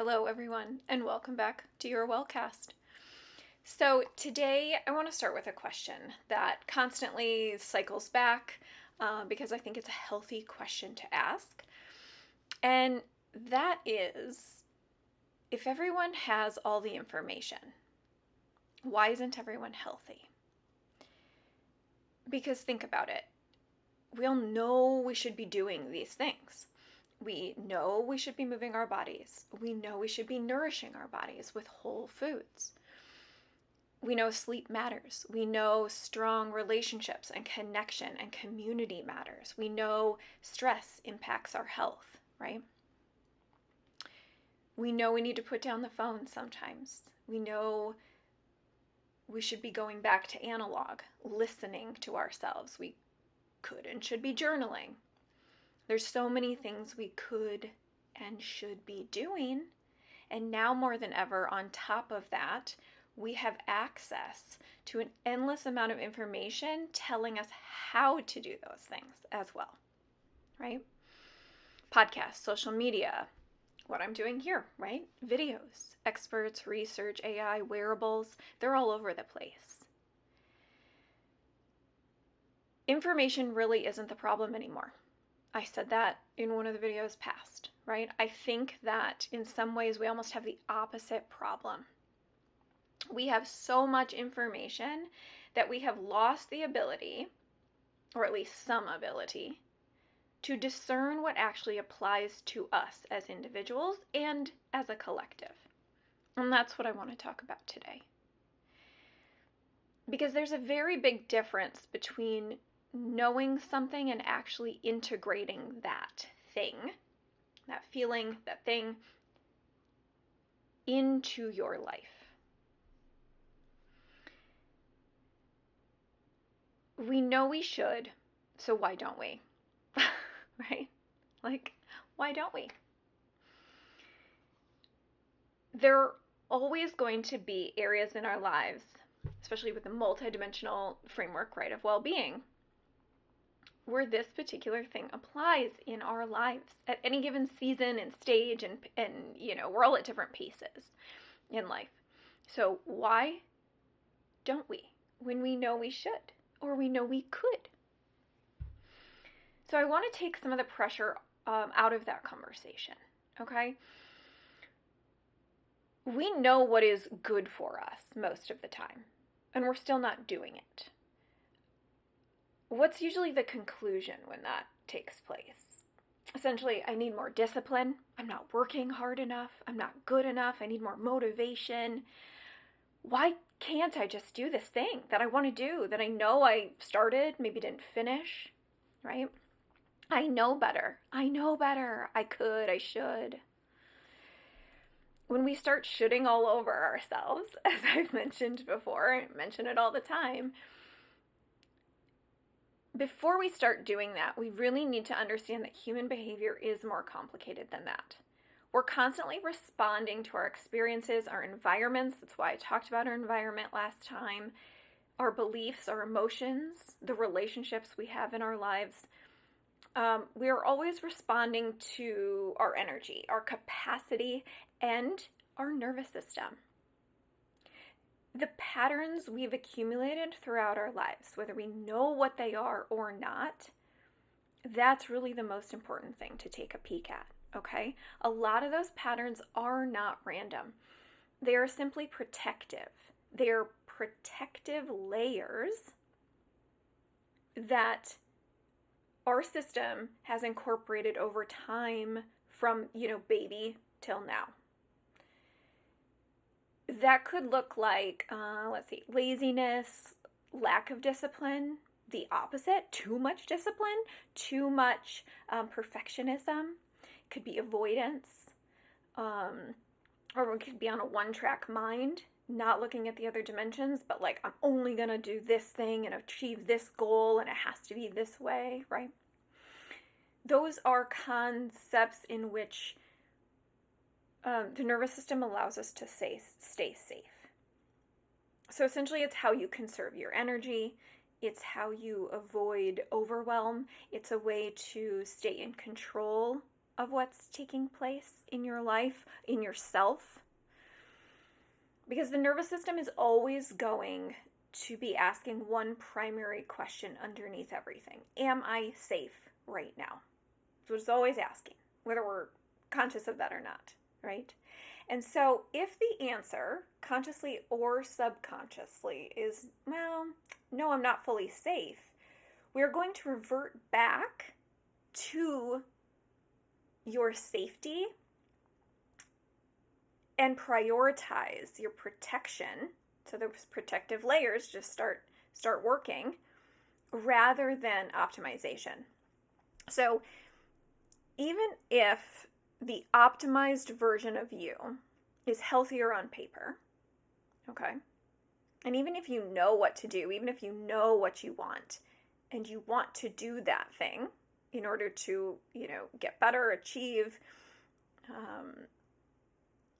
Hello, everyone, and welcome back to Your Wellcast. So, today I want to start with a question that constantly cycles back because I think it's a healthy question to ask. And that is, if everyone has all the information, why isn't everyone healthy? Because think about it. We all know we should be doing these things. We know we should be moving our bodies. We know we should be nourishing our bodies with whole foods. We know sleep matters. We know strong relationships and connection and community matters. We know stress impacts our health, right? We know we need to put down the phone sometimes. We know we should be going back to analog, listening to ourselves. We could and should be journaling. There's so many things we could and should be doing. And now more than ever, on top of that, we have access to an endless amount of information telling us how to do those things as well, right? Podcasts, social media, what I'm doing here, right? Videos, experts, research, AI, wearables, they're all over the place. Information really isn't the problem anymore. I said that in one of the videos past, right? I think that in some ways we almost have the opposite problem. We have so much information that we have lost the ability, or at least some ability, to discern what actually applies to us as individuals and as a collective. And that's what I want to talk about today. Because there's a very big difference between knowing something and actually integrating that thing, that feeling, that thing, into your life. We know we should, so why don't we? Right? Like, why don't we? There are always going to be areas in our lives, especially with the multidimensional framework, right, of well-being, where this particular thing applies in our lives at any given season and stage, and we're all at different paces in life. So why don't we when we know we should, or we know we could? So I want to take some of the pressure out of that conversation, okay? We know what is good for us most of the time, and we're still not doing it. What's usually the conclusion when that takes place? Essentially, I need more discipline. I'm not working hard enough. I'm not good enough. I need more motivation. Why can't I just do this thing that I want to do, that I know I started, maybe didn't finish, right? I know better. I could, I should. When we start shooting all over ourselves, as I've mentioned before, I mention it all the time, before we start doing that, we really need to understand that human behavior is more complicated than that. We're constantly responding to our experiences, our environments. That's why I talked about our environment last time. Our beliefs, our emotions, the relationships we have in our lives. We are always responding to our energy, our capacity, and our nervous system. The patterns we've accumulated throughout our lives, whether we know what they are or not, that's really the most important thing to take a peek at, okay? A lot of those patterns are not random. They are simply protective. They are protective layers that our system has incorporated over time from, baby till now. That could look like, laziness, lack of discipline, the opposite, too much discipline, too much perfectionism. It could be avoidance, or we could be on a one-track mind, not looking at the other dimensions, but like, I'm only going to do this thing and achieve this goal, and it has to be this way, right? Those are concepts in which the nervous system allows us to stay safe. So essentially, it's how you conserve your energy. It's how you avoid overwhelm. It's a way to stay in control of what's taking place in your life, in yourself. Because the nervous system is always going to be asking one primary question underneath everything. Am I safe right now? So it's always asking, whether we're conscious of that or not, right? And so if the answer, consciously or subconsciously, is, well, no, I'm not fully safe, we're going to revert back to your safety and prioritize your protection. So those protective layers just start working rather than optimization. So even if the optimized version of you is healthier on paper, okay, and even if you know what to do, even if you know what you want, and you want to do that thing in order to, get better, achieve,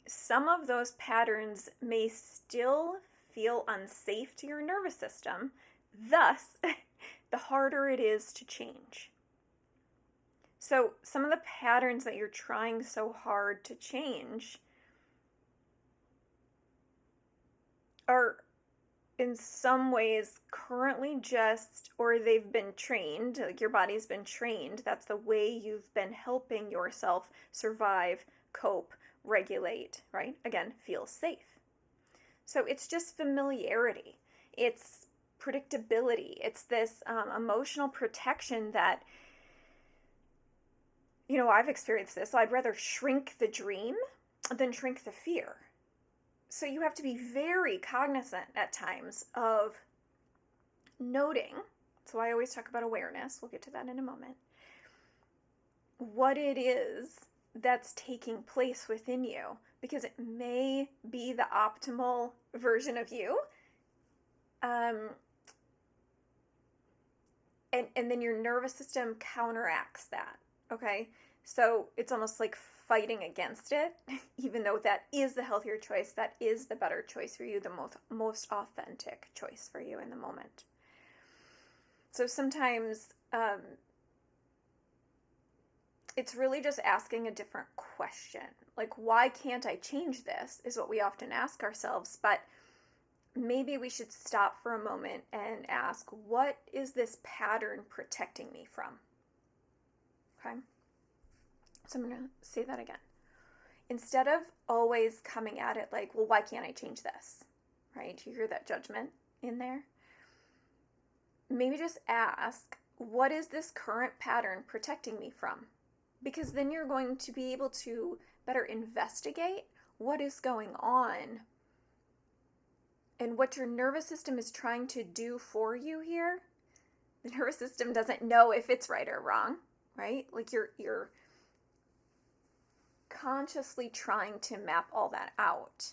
some of those patterns may still feel unsafe to your nervous system. Thus, the harder it is to change. So some of the patterns that you're trying so hard to change are in some ways currently just, or they've been trained, like your body's been trained. That's the way you've been helping yourself survive, cope, regulate, right? Again, feel safe. So it's just familiarity. It's predictability. It's this emotional protection that, I've experienced this. So I'd rather shrink the dream than shrink the fear. So you have to be very cognizant at times of noting. So I always talk about awareness. We'll get to that in a moment. What it is that's taking place within you, because it may be the optimal version of you. And then your nervous system counteracts that. Okay, so it's almost like fighting against it, even though that is the healthier choice, that is the better choice for you, the most authentic choice for you in the moment. So sometimes it's really just asking a different question. Like, why can't I change this, is what we often ask ourselves, but maybe we should stop for a moment and ask, what is this pattern protecting me from? Okay, so I'm going to say that again. Instead of always coming at it like, well, why can't I change this? Right? You hear that judgment in there? Maybe just ask, what is this current pattern protecting me from? Because then you're going to be able to better investigate what is going on and what your nervous system is trying to do for you here. The nervous system doesn't know if it's right or wrong. Right? Like you're consciously trying to map all that out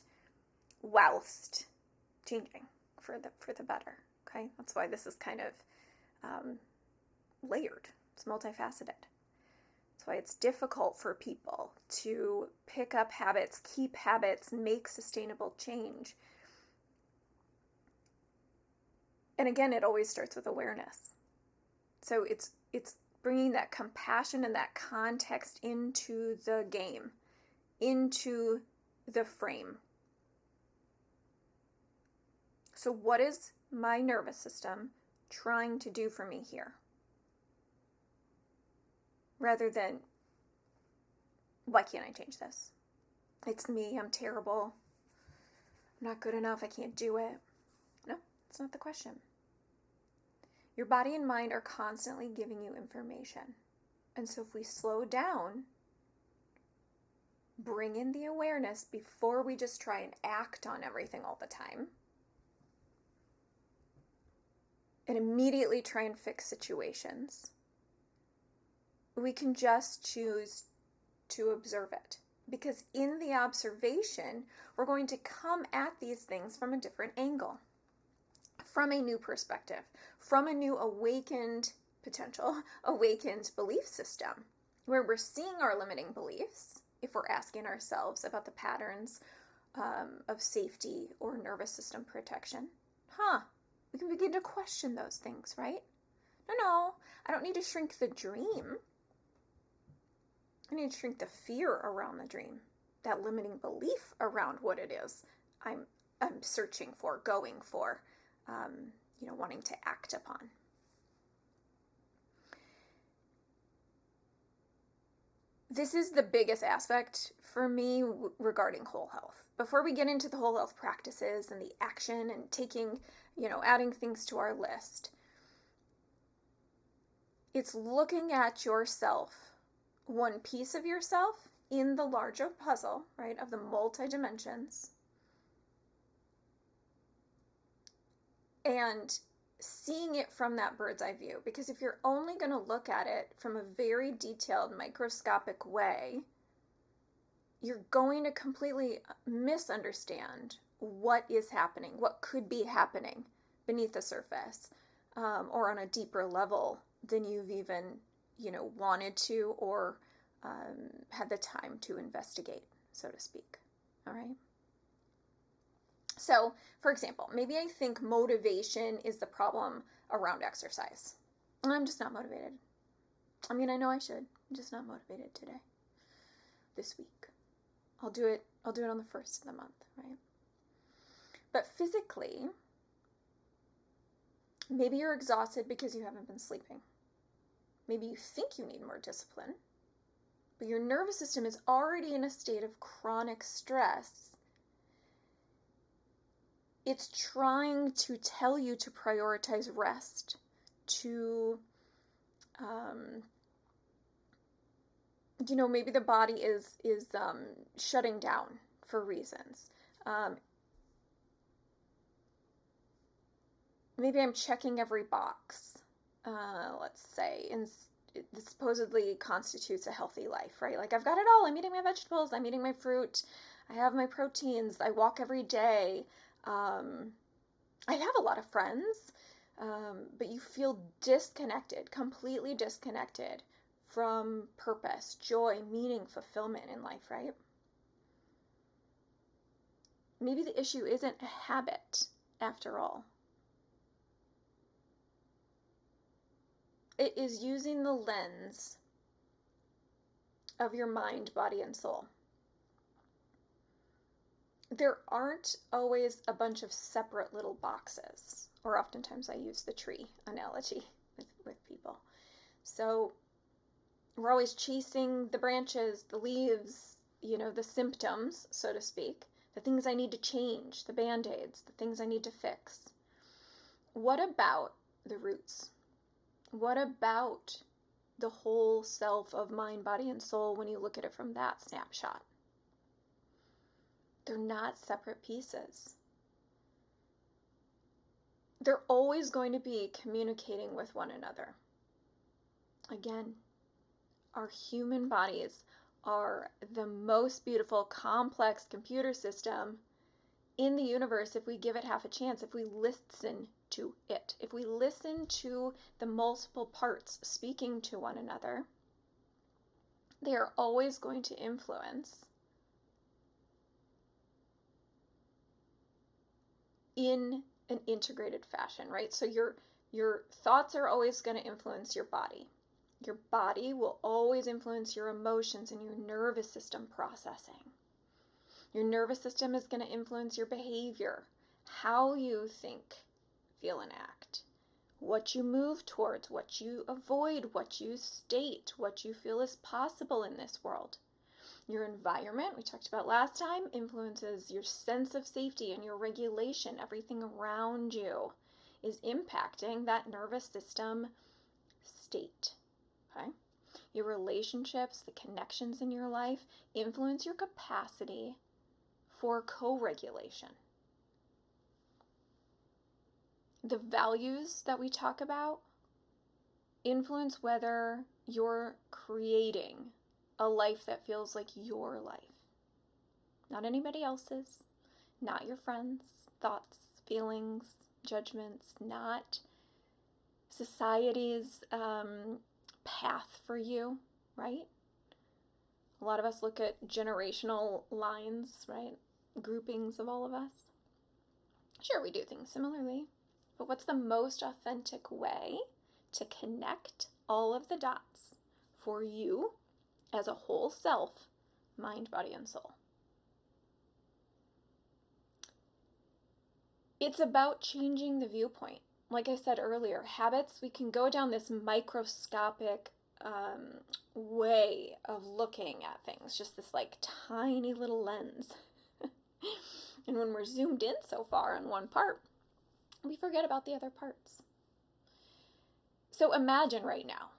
whilst changing for the better. Okay? That's why this is kind of layered. It's multifaceted. That's why it's difficult for people to pick up habits, keep habits, make sustainable change. And again, it always starts with awareness. So it's bringing that compassion and that context into the game, into the frame. So what is my nervous system trying to do for me here? Rather than, why can't I change this? It's me, I'm terrible, I'm not good enough, I can't do it. No, that's not the question. Your body and mind are constantly giving you information. And so if we slow down, bring in the awareness before we just try and act on everything all the time, and immediately try and fix situations, we can just choose to observe it. Because in the observation, we're going to come at these things from a different angle, from a new perspective, from a new awakened belief system, where we're seeing our limiting beliefs, if we're asking ourselves about the patterns of safety or nervous system protection. We can begin to question those things, right? No, I don't need to shrink the dream. I need to shrink the fear around the dream, that limiting belief around what it is I'm searching for, going for, wanting to act upon. This is the biggest aspect for me regarding whole health. Before we get into the whole health practices and the action and taking, adding things to our list, it's looking at yourself, one piece of yourself in the larger puzzle, right, of the multi-dimensions, and seeing it from that bird's eye view. Because if you're only going to look at it from a very detailed, microscopic way, you're going to completely misunderstand what is happening, what could be happening beneath the surface, or on a deeper level than you've even, wanted to or had the time to investigate, so to speak. All right. So, for example, maybe I think motivation is the problem around exercise. I'm just not motivated. I mean, I know I should. I'm just not motivated today, this week. I'll do it on the first of the month, right? But physically, maybe you're exhausted because you haven't been sleeping. Maybe you think you need more discipline, but your nervous system is already in a state of chronic stress. It's trying to tell you to prioritize rest, to, maybe the body is shutting down for reasons. Maybe I'm checking every box, let's say, and it supposedly constitutes a healthy life, right? Like, I've got it all. I'm eating my vegetables. I'm eating my fruit. I have my proteins. I walk every day. I have a lot of friends, but you feel disconnected, completely disconnected from purpose, joy, meaning, fulfillment in life, right? Maybe the issue isn't a habit after all. It is using the lens of your mind, body, and soul. There aren't always a bunch of separate little boxes, or oftentimes I use the tree analogy with people. So we're always chasing the branches, the leaves, the symptoms, so to speak, the things I need to change, the band-aids, the things I need to fix. What about the roots? What about the whole self of mind, body, and soul when you look at it from that snapshot? They're not separate pieces. They're always going to be communicating with one another. Again, our human bodies are the most beautiful, complex computer system in the universe if we give it half a chance, if we listen to it, if we listen to the multiple parts speaking to one another. They are always going to influence in an integrated fashion, right? So your thoughts are always going to influence your body. Your body will always influence your emotions and your nervous system processing. Your nervous system is going to influence your behavior, how you think, feel, and act, what you move towards, what you avoid, what you state, what you feel is possible in this world. Your environment, we talked about last time, influences your sense of safety and your regulation. Everything around you is impacting that nervous system state. Okay? Your relationships, the connections in your life influence your capacity for co-regulation. The values that we talk about influence whether you're creating a life that feels like your life. Not anybody else's, not your friends' thoughts, feelings, judgments, not society's path for you, right? A lot of us look at generational lines, right? Groupings of all of us. Sure, we do things similarly, but what's the most authentic way to connect all of the dots for you as a whole self, mind, body, and soul. It's about changing the viewpoint. Like I said earlier, habits, we can go down this microscopic way of looking at things, just this like tiny little lens. And when we're zoomed in so far on one part, we forget about the other parts. So imagine right now,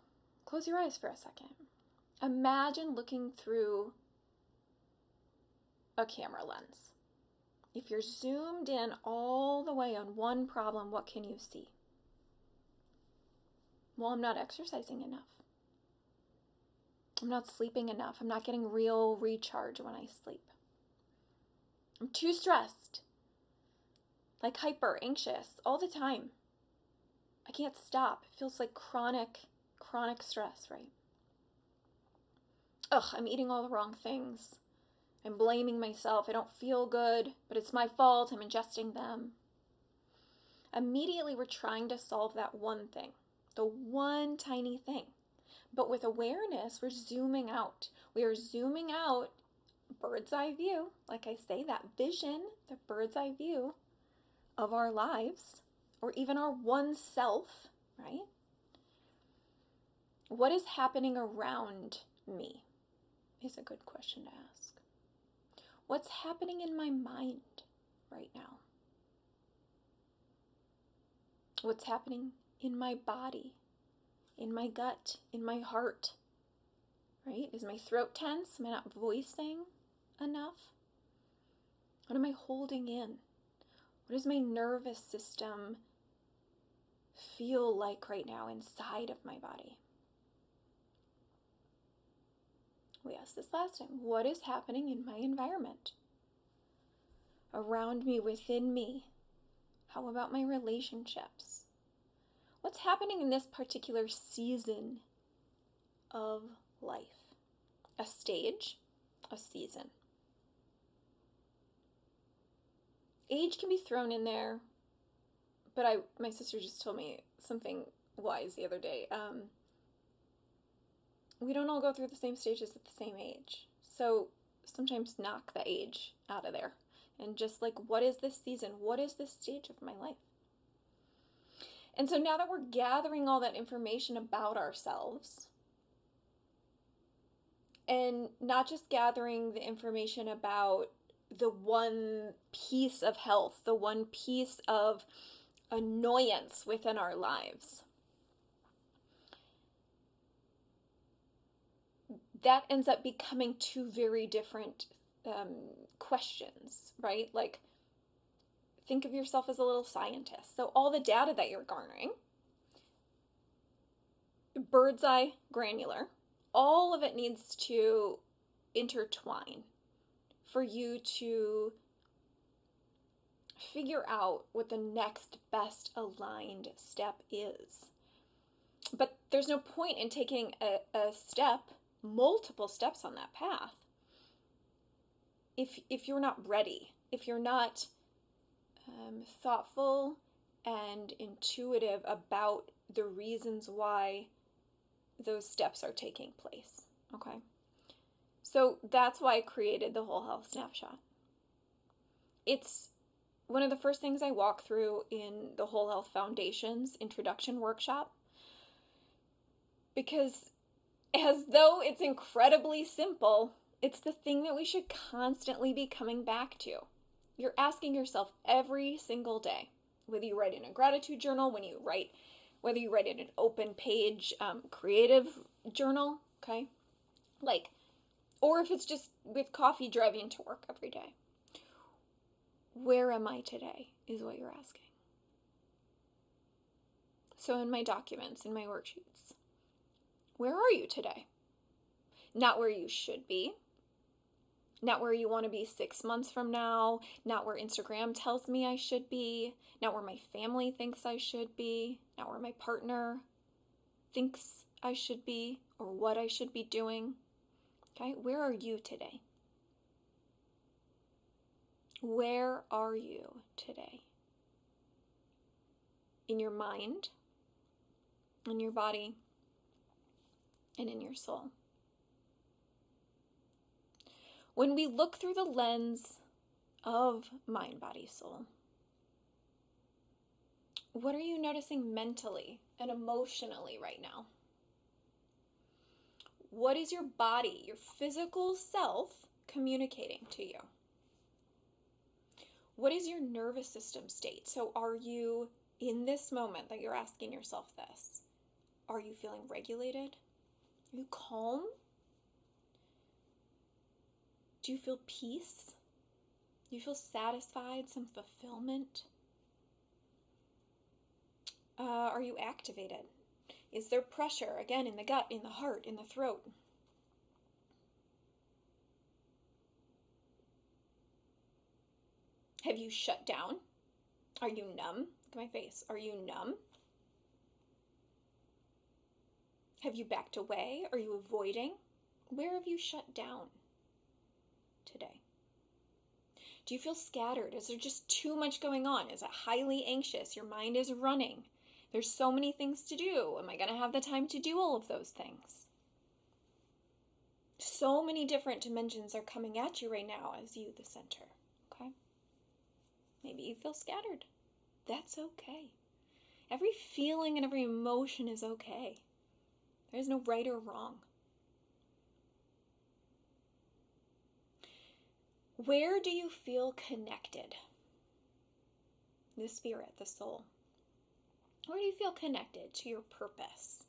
close your eyes for a second. Imagine looking through a camera lens. If you're zoomed in all the way on one problem, what can you see? Well, I'm not exercising enough. I'm not sleeping enough. I'm not getting real recharge when I sleep. I'm too stressed, like hyper anxious all the time. I can't stop. It feels like chronic stress, right? I'm eating all the wrong things. I'm blaming myself. I don't feel good, but it's my fault. I'm ingesting them. Immediately, we're trying to solve that one thing, the one tiny thing. But with awareness, we're zooming out. We are zooming out, bird's eye view, like I say, that vision, the bird's eye view of our lives, or even our one self, right? What is happening around me is a good question to ask. What's happening in my mind right now? What's happening in my body, in my gut, in my heart, right? Is my throat tense? Am I not voicing enough? What am I holding in? What does my nervous system feel like right now inside of my body? We asked this last time. What is happening in my environment? Around me, within me? How about my relationships? What's happening in this particular season of life? A stage, a season. Age can be thrown in there, but my sister just told me something wise the other day. We don't all go through the same stages at the same age. So sometimes knock the age out of there. And just like, what is this season? What is this stage of my life? And so now that we're gathering all that information about ourselves, and not just gathering the information about the one piece of health, the one piece of annoyance within our lives, that ends up becoming two very different questions, right? Like, think of yourself as a little scientist. So all the data that you're garnering, bird's eye granular, all of it needs to intertwine for you to figure out what the next best aligned step is. But there's no point in taking a step, multiple steps on that path, if you're not ready, if you're not thoughtful and intuitive about the reasons why those steps are taking place, okay? So that's why I created the Whole Health Snapshot. It's one of the first things I walk through in the Whole Health Foundation's introduction workshop, because as though it's incredibly simple, it's the thing that we should constantly be coming back to. You're asking yourself every single day, whether you write in a gratitude journal, whether you write in an open page creative journal, okay? Or if it's just with coffee driving to work every day. Where am I today is what you're asking. So in my documents, in my worksheets, where are you today? Not where you should be. Not where you want to be 6 months from now. Not where Instagram tells me I should be. Not where my family thinks I should be. Not where my partner thinks I should be or what I should be doing. Okay, where are you today? Where are you today? In your mind, in your body, and in your soul. When we look through the lens of mind, body, soul, what are you noticing mentally and emotionally right now? What is your body, your physical self, communicating to you? What is your nervous system state? So are you, in this moment that you're asking yourself this, are you feeling regulated? Are you calm? Do you feel peace? Do you feel satisfied, some fulfillment? Are you activated? Is there pressure, again, in the gut, in the heart, in the throat? Have you shut down? Are you numb? Look at my face. Are you numb? Have you backed away? Are you avoiding? Where have you shut down today? Do you feel scattered? Is there just too much going on? Is it highly anxious? Your mind is running. There's so many things to do. Am I going to have the time to do all of those things? So many different dimensions are coming at you right now as you, the center. Okay? Maybe you feel scattered. That's okay. Every feeling and every emotion is okay. There's no right or wrong. Where do you feel connected? The spirit, the soul. Where do you feel connected to your purpose?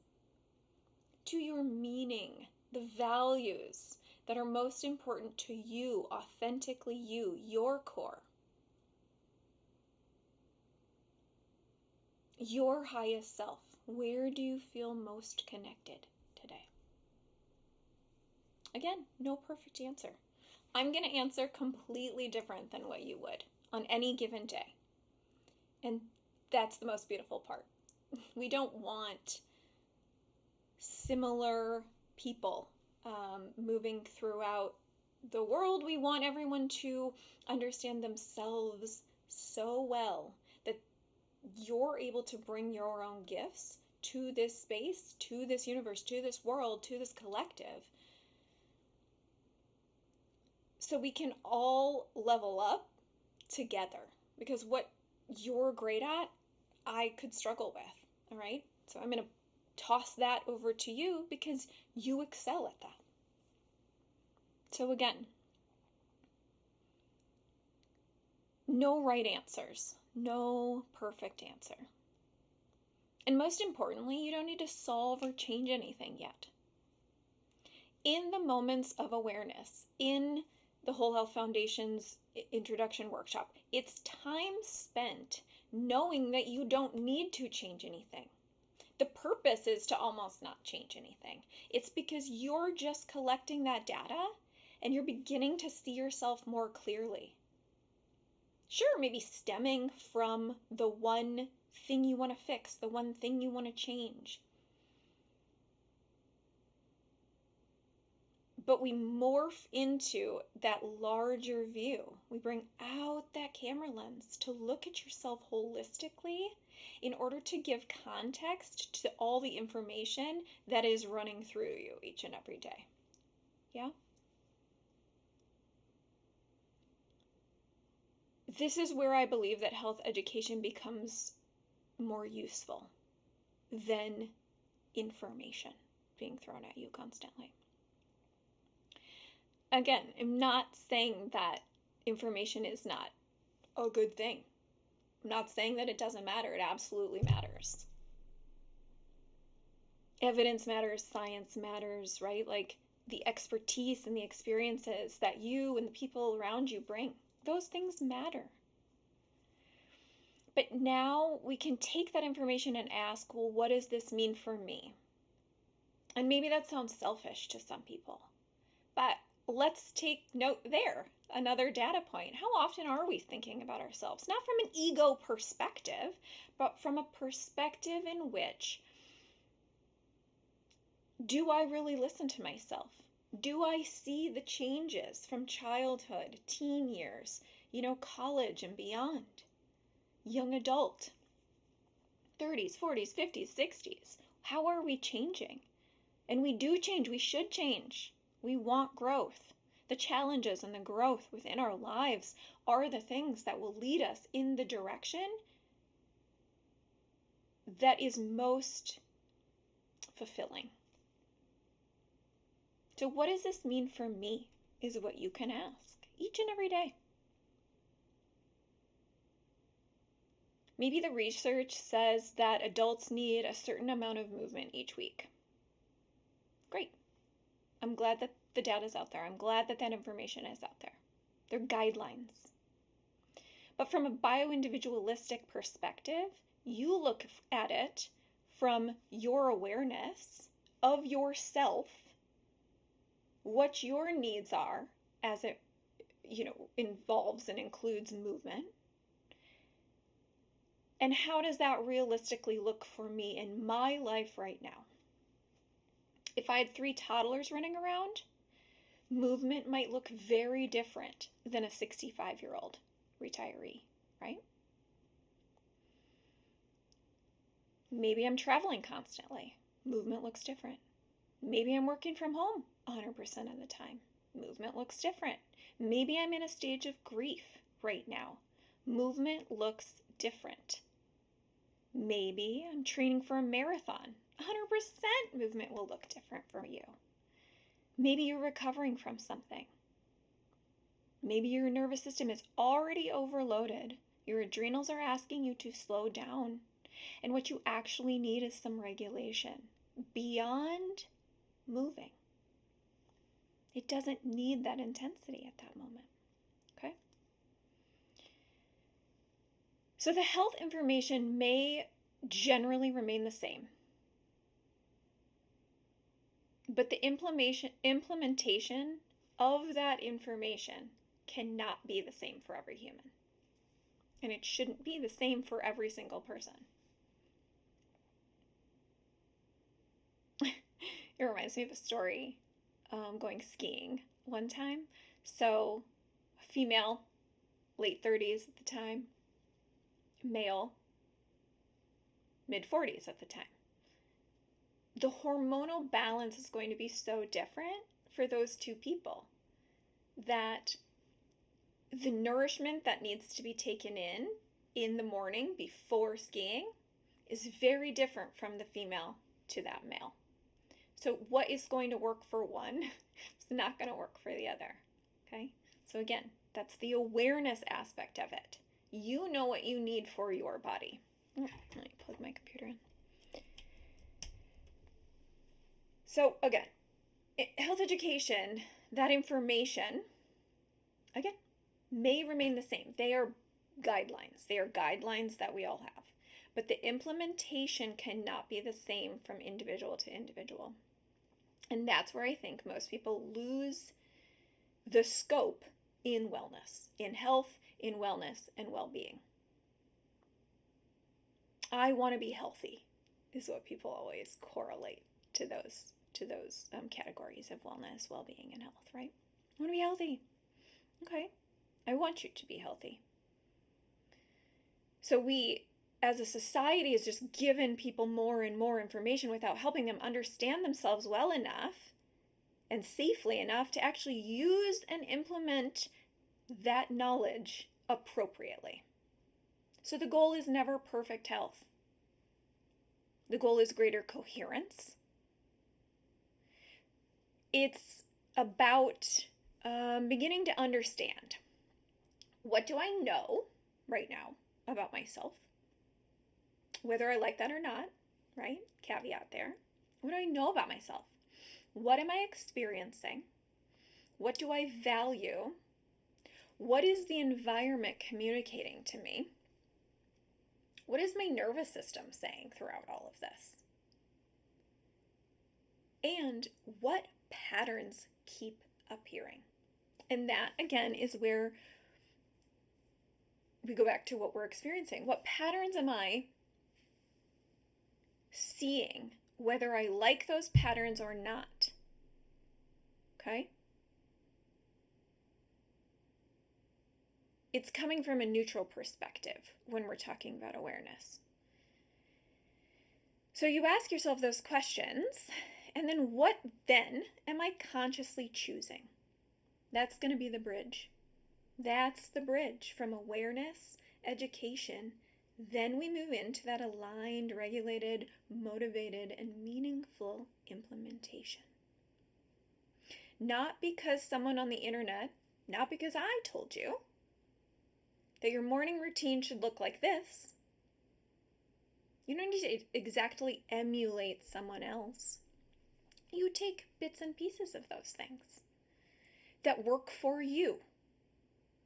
To your meaning, the values that are most important to you, authentically you, your core. Your highest self. Where do you feel most connected today? Again, no perfect answer. I'm going to answer completely different than what you would on any given day. And that's the most beautiful part. We don't want similar people moving throughout the world. We want everyone to understand themselves so well that you're able to bring your own gifts to this space, to this universe, to this world, to this collective, so we can all level up together. Because what you're great at, I could struggle with, all right? So I'm going to toss that over to you because you excel at that. So again, no right answers, no perfect answer. And most importantly, you don't need to solve or change anything yet. In the moments of awareness, in the Whole Health Foundation's introduction workshop, it's time spent knowing that you don't need to change anything. The purpose is to almost not change anything. It's because you're just collecting that data and you're beginning to see yourself more clearly. Sure, maybe stemming from the one thing you want to fix, the one thing you want to change. But we morph into that larger view. We bring out that camera lens to look at yourself holistically in order to give context to all the information that is running through you each and every day. Yeah? This is where I believe that health education becomes more useful than information being thrown at you constantly. Again, I'm not saying that information is not a good thing. I'm not saying that it doesn't matter. It absolutely matters. Evidence matters, science matters, right? Like the expertise and the experiences that you and the people around you bring, those things matter. But now we can take that information and ask, well, what does this mean for me? And maybe that sounds selfish to some people, but let's take note there. Another data point. How often are we thinking about ourselves? Not from an ego perspective, but from a perspective in which, do I really listen to myself? Do I see the changes from childhood, teen years, college and beyond? Young adult, 30s, 40s, 50s, 60s. How are we changing? And we do change. We should change. We want growth. The challenges and the growth within our lives are the things that will lead us in the direction that is most fulfilling. So what does this mean for me is what you can ask each and every day. Maybe the research says that adults need a certain amount of movement each week. Great. I'm glad that the data is out there. I'm glad that that information is out there. They're guidelines. But from a bio-individualistic perspective, you look at it from your awareness of yourself, what your needs are as it, involves and includes movement. And how does that realistically look for me in my life right now? If I had 3 toddlers running around, movement might look very different than a 65-year-old retiree, right? Maybe I'm traveling constantly. Movement looks different. Maybe I'm working from home 100% of the time. Movement looks different. Maybe I'm in a stage of grief right now. Movement looks different. Maybe I'm training for a marathon. 100% movement will look different for you. Maybe you're recovering from something. Maybe your nervous system is already overloaded. Your adrenals are asking you to slow down. And what you actually need is some regulation beyond moving. It doesn't need that intensity at that moment. Okay? So the health information may generally remain the same, but the implementation of that information cannot be the same for every human. And it shouldn't be the same for every single person. It reminds me of a story going skiing one time. So, female, late 30s at the time, male, mid-40s at the time. The hormonal balance is going to be so different for those two people that the nourishment that needs to be taken in the morning before skiing is very different from the female to that male. So what is going to work for one is not going to work for the other, okay? So again, that's the awareness aspect of it. You know what you need for your body. Let me plug my computer in. So again, health education, that information, again, may remain the same. They are guidelines. They are guidelines that we all have. But the implementation cannot be the same from individual to individual. And that's where I think most people lose the scope in wellness, in health, in wellness, and well-being. I want to be healthy is what people always correlate to those categories of wellness, well-being, and health, right? I want to be healthy. Okay. I want you to be healthy. So we, as a society, is just given people more and more information without helping them understand themselves well enough and safely enough to actually use and implement that knowledge appropriately. So the goal is never perfect health. The goal is greater coherence. It's about beginning to understand, what do I know right now about myself? Whether I like that or not, right? Caveat there. What do I know about myself? What am I experiencing? What do I value? What is the environment communicating to me? What is my nervous system saying throughout all of this? And what patterns keep appearing? And that, again, is where we go back to what we're experiencing. What patterns am I seeing, whether I like those patterns or not? Okay? It's coming from a neutral perspective when we're talking about awareness. So you ask yourself those questions, and then what then am I consciously choosing? That's going to be the bridge. That's the bridge from awareness, education. Then we move into that aligned, regulated, motivated, and meaningful implementation. Not because someone on the internet, not because I told you that your morning routine should look like this. You don't need to exactly emulate someone else. You take bits and pieces of those things that work for you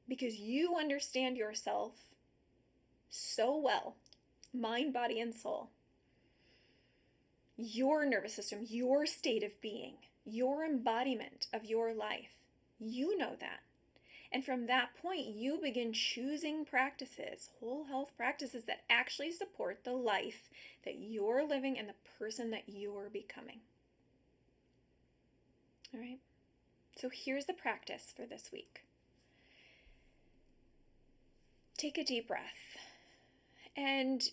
because you understand yourself so well, mind, body, and soul. Your nervous system, your state of being, your embodiment of your life. You know that. And from that point, you begin choosing practices, whole health practices that actually support the life that you're living and the person that you're becoming. All right. So here's the practice for this week. Take a deep breath. And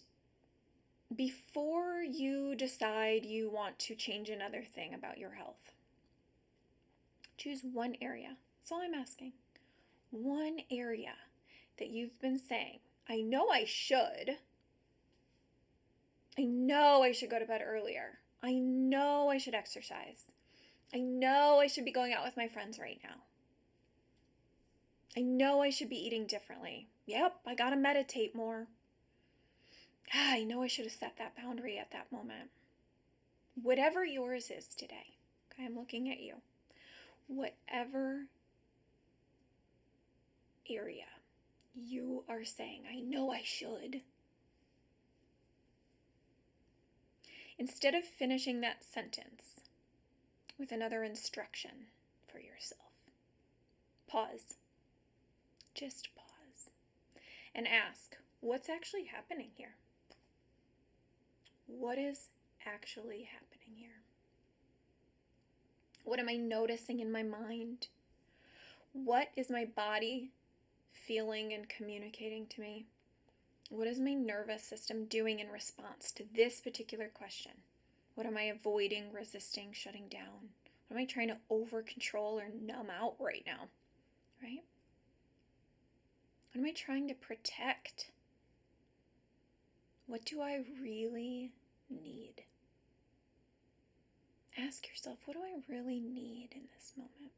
before you decide you want to change another thing about your health, choose one area. That's all I'm asking. One area that you've been saying, I know I should. I know I should go to bed earlier. I know I should exercise. I know I should be going out with my friends right now. I know I should be eating differently. Yep, I gotta meditate more. I know I should have set that boundary at that moment. Whatever yours is today, okay, I'm looking at you. Whatever area you are saying, I know I should. Instead of finishing that sentence with another instruction for yourself, pause. Just pause and ask, what's actually happening here? What is actually happening here? What am I noticing in my mind? What is my body feeling and communicating to me? What is my nervous system doing in response to this particular question? What am I avoiding, resisting, shutting down? What am I trying to over control or numb out right now? Right? What am I trying to protect? What do I really need? Ask yourself, what do I really need in this moment?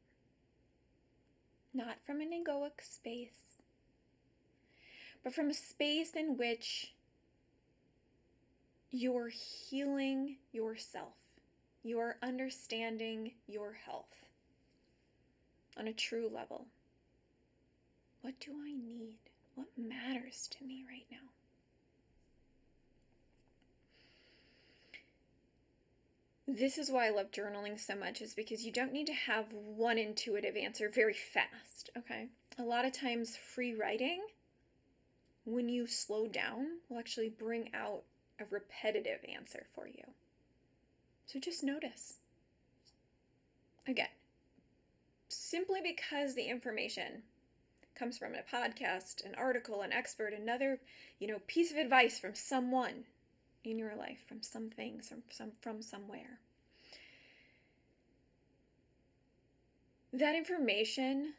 Not from an egoic space, but from a space in which you're healing yourself. You're understanding your health on a true level. What do I need? What matters to me right now? This is why I love journaling so much, is because you don't need to have one intuitive answer very fast, okay? A lot of times free writing, when you slow down, will actually bring out a repetitive answer for you. So just notice. Again, simply because the information comes from a podcast, an article, an expert, another, piece of advice from someone in your life, from something, from somewhere. That information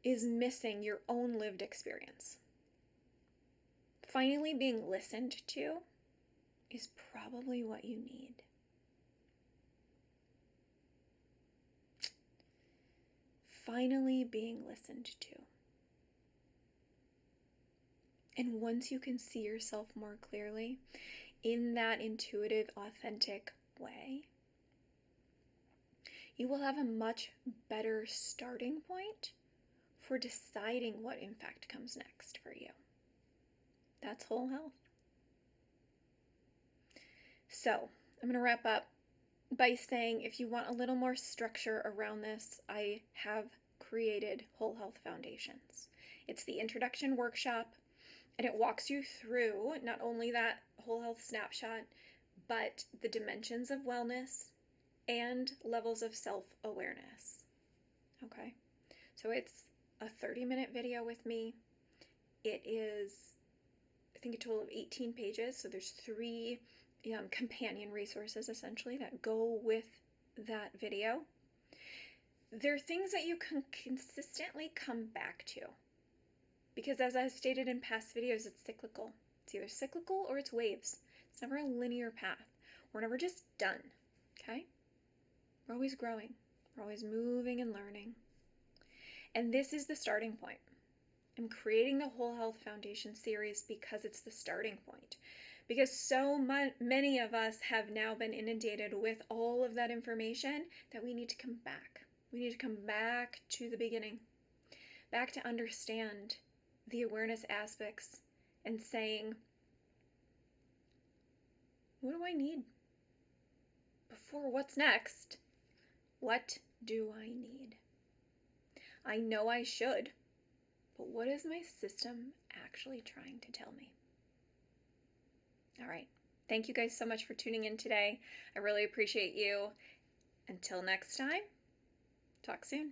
is missing your own lived experience. Finally being listened to is probably what you need. Finally being listened to. And once you can see yourself more clearly in that intuitive, authentic way, you will have a much better starting point for deciding what in fact comes next for you. That's whole health. So, I'm going to wrap up by saying, if you want a little more structure around this, I have created Whole Health Foundations. It's the introduction workshop, and it walks you through not only that whole health snapshot, but the dimensions of wellness and levels of self-awareness. Okay? So it's a 30-minute video with me. It is, I think, a total of 18 pages. So there's 3 companion resources, essentially, that go with that video. They're things that you can consistently come back to. Because as I've stated in past videos, it's cyclical. It's either cyclical or it's waves. It's never a linear path. We're never just done, okay? We're always growing. We're always moving and learning. And this is the starting point. I'm creating the Whole Health Foundation series because it's the starting point. Because so many of us have now been inundated with all of that information that we need to come back. We need to come back to the beginning, back to understand the awareness aspects and saying, what do I need? Before what's next, what do I need? I know I should, but what is my system actually trying to tell me? All right. Thank you guys so much for tuning in today. I really appreciate you. Until next time, talk soon.